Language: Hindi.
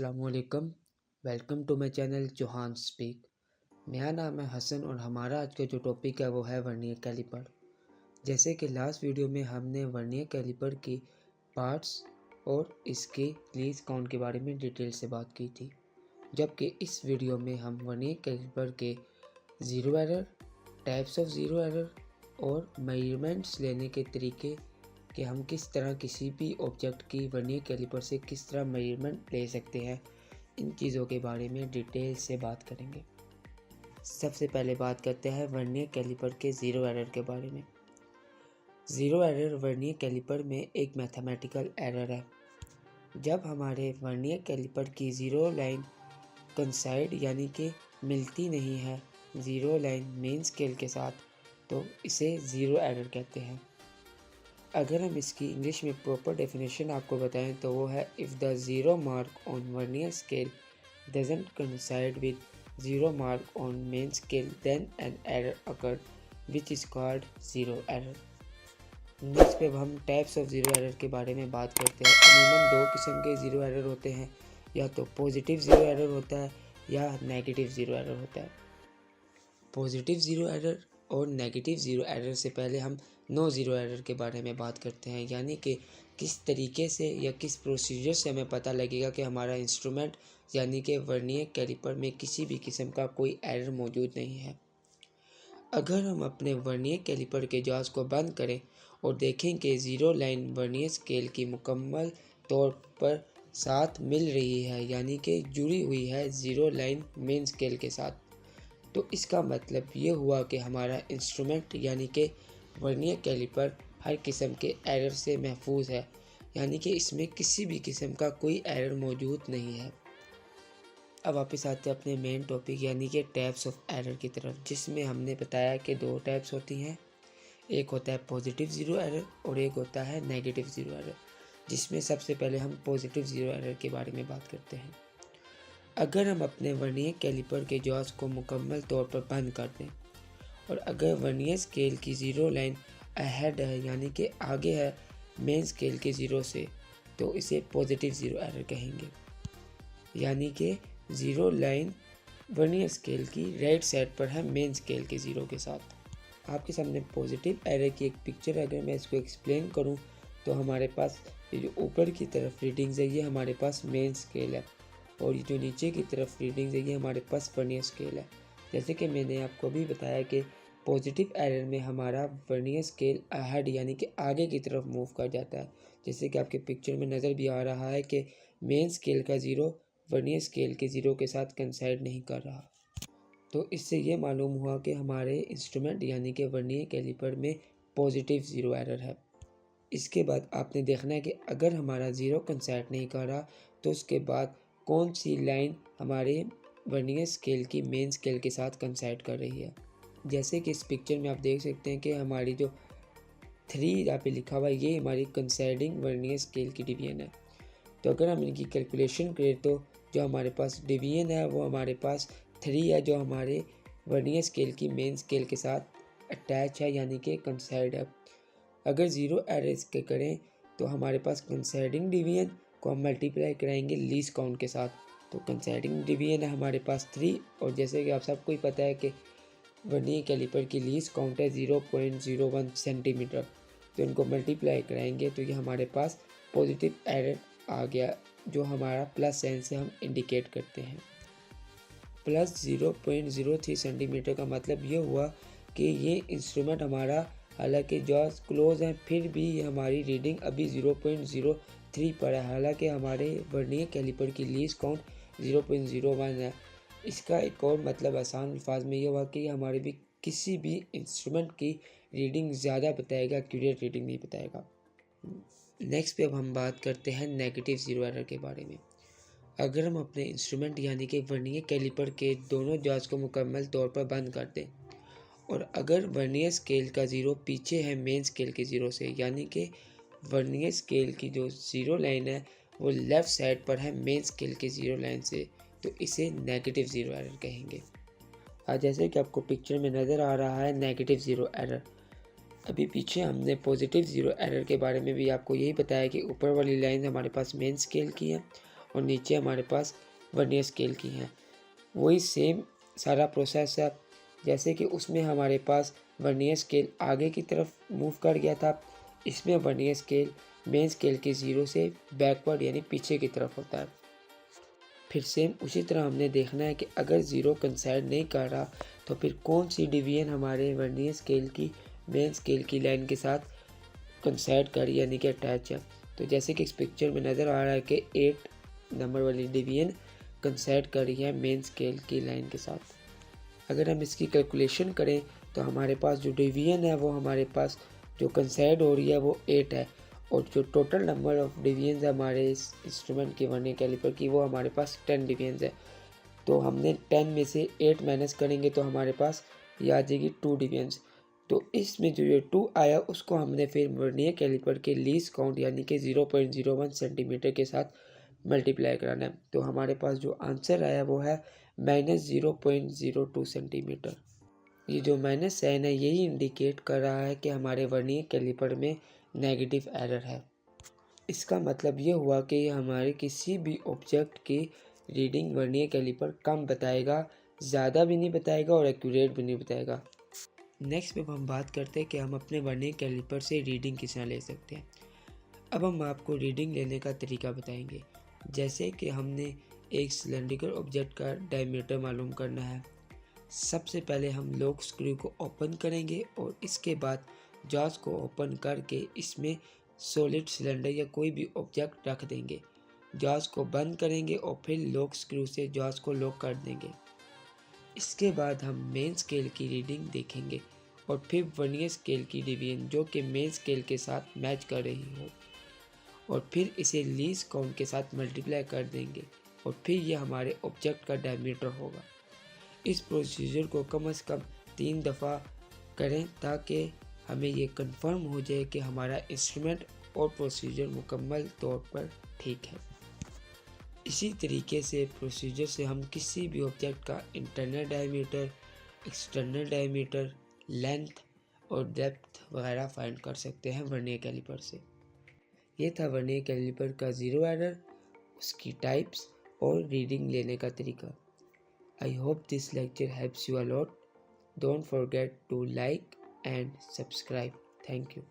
अस्सलामुअलैकुम। Welcome to my channel Chauhan speak. मेरा नाम है हसन और हमारा आज का जो टॉपिक है वो है वर्नियर कैलिपर। जैसे कि लास्ट वीडियो में हमने वर्नियर कैलिपर की पार्ट्स और इसके रिलीज काउंट के बारे में डिटेल से बात की थी, जबकि इस वीडियो में हम वर्नियर कैलिपर के zero error, types of zero error और मेजरमेंट्स लेने के तरीके कि हम किस तरह किसी भी ऑब्जेक्ट की वर्नियर कैलिपर से किस तरह मेजरमेंट ले सकते हैं, इन चीज़ों के बारे में डिटेल से बात करेंगे। सबसे पहले बात करते हैं वर्नियर कैलिपर के ज़ीरो एरर के बारे में। ज़ीरो एरर वर्नियर कैलिपर में एक मैथमेटिकल एरर है। जब हमारे वर्नियर कैलिपर की ज़ीरो लाइन कंसाइड यानी कि मिलती नहीं है ज़ीरो लाइन मेन स्केल के साथ, तो इसे ज़ीरो एरर कहते हैं। अगर हम इसकी इंग्लिश में प्रॉपर डेफिनेशन आपको बताएं तो वो है, if the zero mark on vernier scale doesn't coincide with zero mark on main scale then an error occurred which is called zero error. Next पे हम टाइप्स ऑफ ज़ीरो एरर के बारे में बात करते हैं। अमूमन दो किस्म के ज़ीरो एरर होते हैं, या तो पॉजिटिव ज़ीरो एरर होता है या नेगेटिव ज़ीरो एरर होता है। पॉजिटिव ज़ीरो एरर और नेगेटिव ज़ीरो एरर से पहले हम नो ज़ीरो एरर के बारे में बात करते हैं, यानी कि किस तरीके से या किस प्रोसीजर से हमें पता लगेगा कि हमारा इंस्ट्रूमेंट यानी कि वर्नियर कैलिपर में किसी भी किस्म का कोई एरर मौजूद नहीं है। अगर हम अपने वर्नियर कैलिपर के जॉज को बंद करें और देखें कि ज़ीरो लाइन वर्नियर स्केल की मुकम्मल तौर पर साथ मिल रही है, यानी कि जुड़ी हुई है ज़ीरो लाइन मेन स्केल के साथ, तो इसका मतलब ये हुआ कि हमारा इंस्ट्रूमेंट यानी कि वर्नियर कैलिपर हर किस्म के एरर से महफूज है, यानी कि इसमें किसी भी किस्म का कोई एरर मौजूद नहीं है। अब वापस आते हैं अपने मेन टॉपिक यानी कि टाइप्स ऑफ एरर की तरफ, जिसमें हमने बताया कि दो टाइप्स होती हैं। एक होता है पॉजिटिव ज़ीरो एरर और एक होता है नेगेटिव ज़ीरो एरर, जिसमें सबसे पहले हम पॉजिटिव ज़ीरो एरर के बारे में बात करते हैं। अगर हम अपने वर्नियर कैलिपर के जॉज को मुकम्मल तौर पर बंद कर दें और अगर वर्नियर स्केल की ज़ीरो लाइन अहेड है यानी कि आगे है मेन स्केल के ज़ीरो से, तो इसे पॉजिटिव ज़ीरो एरर कहेंगे। यानी कि ज़ीरो लाइन वर्नियर स्केल की राइट साइड पर है मेन स्केल के ज़ीरो के साथ। आपके सामने पॉजिटिव एरर की एक पिक्चर है। अगर मैं इसको एक्सप्लेन करूं तो हमारे पास ये जो ऊपर की तरफ रीडिंग्स है ये हमारे पास मेन स्केल है, और ये जो नीचे की तरफ रीडिंग्स है ये हमारे पास वर्नियर स्केल है। जैसे कि मैंने आपको अभी बताया कि पॉजिटिव एरर में हमारा वर्नियर स्केल अहेड यानी कि आगे की तरफ मूव कर जाता है, जैसे कि आपके पिक्चर में नज़र भी आ रहा है कि मेन स्केल का ज़ीरो वर्नियर स्केल के ज़ीरो के साथ कंसाइड नहीं कर रहा। तो इससे ये मालूम हुआ कि हमारे इंस्ट्रूमेंट यानी कि वर्नियर कैलिपर में पॉजिटिव ज़ीरो एरर है। इसके बाद आपने देखना है कि अगर हमारा ज़ीरो कंसाइड नहीं कर रहा तो उसके बाद कौन सी लाइन हमारे वर्नियर स्केल की मेन स्केल के साथ कंसाइड कर रही है। जैसे कि इस पिक्चर में आप देख सकते हैं कि हमारी जो 3 यहाँ पे लिखा हुआ है ये हमारी कंसाइडिंग वर्नियर स्केल की डिवीजन है। तो अगर हम इनकी कैलकुलेशन करें तो जो हमारे पास डिवीजन है वो हमारे पास 3 है, जो हमारे वर्नियर स्केल की मेन स्केल के साथ अटैच है यानी कि कंसाइड है। अगर ज़ीरो एरर इसके करें तो हमारे पास कंसाइडिंग डिवीजन को हम मल्टीप्लाई कराएंगे लीस्ट काउंट के साथ। तो कंसाइडिंग डिवीजन है हमारे पास 3, और जैसे कि आप सबको ही पता है कि वर्नियर कैलिपर की लीस्ट काउंट है 0.01 सेंटीमीटर, तो इनको मल्टीप्लाई कराएंगे तो ये हमारे पास पॉजिटिव एरर आ गया, जो हमारा प्लस साइन से हम इंडिकेट करते हैं। प्लस 0.03 सेंटीमीटर का मतलब ये हुआ कि ये इंस्ट्रूमेंट हमारा हालांकि जॉज क्लोज हैं फिर भी हमारी रीडिंग अभी 0.03 पर है, हालांकि हमारे वर्नियर कैलिपर की लीस्ट काउंट 0.01 है। इसका एक और मतलब आसान अल्फाज में ये हुआ कि हमारे भी किसी भी इंस्ट्रूमेंट की रीडिंग ज़्यादा बताएगा, एक्यूरेट रीडिंग नहीं बताएगा। नेक्स्ट पे अब हम बात करते हैं नेगेटिव ज़ीरो एरर के बारे में। अगर हम अपने इंस्ट्रूमेंट यानी कि वर्नियर कैलिपर के दोनों जॉज को मुकम्मल तौर पर बंद कर दें और अगर वर्नियर स्केल का ज़ीरो पीछे है मेन स्केल के ज़ीरो से, यानी कि वर्नियर स्केल की जो ज़ीरो लाइन है वो लेफ़्ट साइड पर है मेन स्केल के ज़ीरो लाइन से, तो इसे नेगेटिव ज़ीरो एरर कहेंगे। आज जैसे कि आपको पिक्चर में नज़र आ रहा है नेगेटिव ज़ीरो एरर। अभी पीछे हमने पॉजिटिव ज़ीरो एरर के बारे में भी आपको यही बताया कि ऊपर वाली लाइन हमारे पास मेन स्केल की है और नीचे हमारे पास वर्नियर स्केल की हैं। वही सेम सारा प्रोसेस है, जैसे कि उसमें हमारे पास वर्नियर स्केल आगे की तरफ मूव कर गया था, इसमें वर्नियर स्केल मेन स्केल के 0 से बैकवर्ड यानी पीछे की तरफ होता है। फिर सेम उसी तरह हमने देखना है कि अगर 0 कंसाइड नहीं कर रहा तो फिर कौन सी डिवीजन हमारे वर्नियर स्केल की मेन स्केल की लाइन के साथ कंसाइड कर यानी कि अटैच है। तो जैसे कि इस पिक्चर में नज़र आ रहा है कि 8 नंबर वाली डिवीजन कंसाइड कर रही है मेन स्केल की लाइन के साथ। अगर हम इसकी कैलकुलेशन करें तो हमारे पास जो डिवीजन है वो हमारे पास जो कंसाइड हो रही है वो 8 है, और जो टोटल नंबर ऑफ डिवीजन्स है हमारे इस इंस्ट्रूमेंट की वर्नियर कैलिपर की वो हमारे पास 10 डिवीजन्स है। तो हमने 10 में से 8 माइनस करेंगे तो हमारे पास ये आ जाएगी 2 डिवीजन्स। तो इसमें जो ये 2 आया उसको हमने फिर वर्नियर कैलिपर के लीस्ट काउंट यानी कि 0.01 सेंटीमीटर के साथ मल्टीप्लाई कराना है। तो हमारे पास जो आंसर आया वो है -0.02 सेंटीमीटर। ये जो माइनस साइन है यही इंडिकेट कर रहा है कि हमारे वर्नियर कैलिपर में नेगेटिव एरर है। इसका मतलब ये हुआ कि हमारे किसी भी ऑब्जेक्ट की रीडिंग वर्नियर कैलिपर कम बताएगा, ज़्यादा भी नहीं बताएगा और एक्यूरेट भी नहीं बताएगा। नेक्स्ट में हम बात करते हैं कि हम अपने वर्नियर कैलिपर से रीडिंग किस तरह ले सकते हैं। अब हम आपको रीडिंग लेने का तरीका बताएंगे। जैसे कि हमने एक सिलेंड्रिकल ऑब्जेक्ट का डायमीटर मालूम करना है। सबसे पहले हम लॉक स्क्रू को ओपन करेंगे और इसके बाद जॉज को ओपन करके इसमें सॉलिड सिलेंडर या कोई भी ऑब्जेक्ट रख देंगे। जॉज को बंद करेंगे और फिर लॉक स्क्रू से जॉज को लॉक कर देंगे। इसके बाद हम मेन स्केल की रीडिंग देखेंगे और फिर वर्नियर स्केल की डिवीजन जो कि मेन स्केल के साथ मैच कर रही हो, और फिर इसे लीस्ट काउंट के साथ मल्टीप्लाई कर देंगे और फिर यह हमारे ऑब्जेक्ट का डायमीटर होगा। इस प्रोसीजर को कम से कम 3 दफ़ा करें ताकि हमें ये कंफर्म हो जाए कि हमारा इंस्ट्रूमेंट और प्रोसीजर मुकम्मल तौर पर ठीक है। इसी तरीके से प्रोसीजर से हम किसी भी ऑब्जेक्ट का internal diameter, external diameter, length और डेप्थ वगैरह फाइंड कर सकते हैं वर्नियर कैलिपर से। ये था वर्नियर कैलिपर का ज़ीरो एरर, उसकी टाइप्स और रीडिंग लेने का तरीका। I hope this lecture helps you a lot. Don't forget to like and subscribe. Thank you.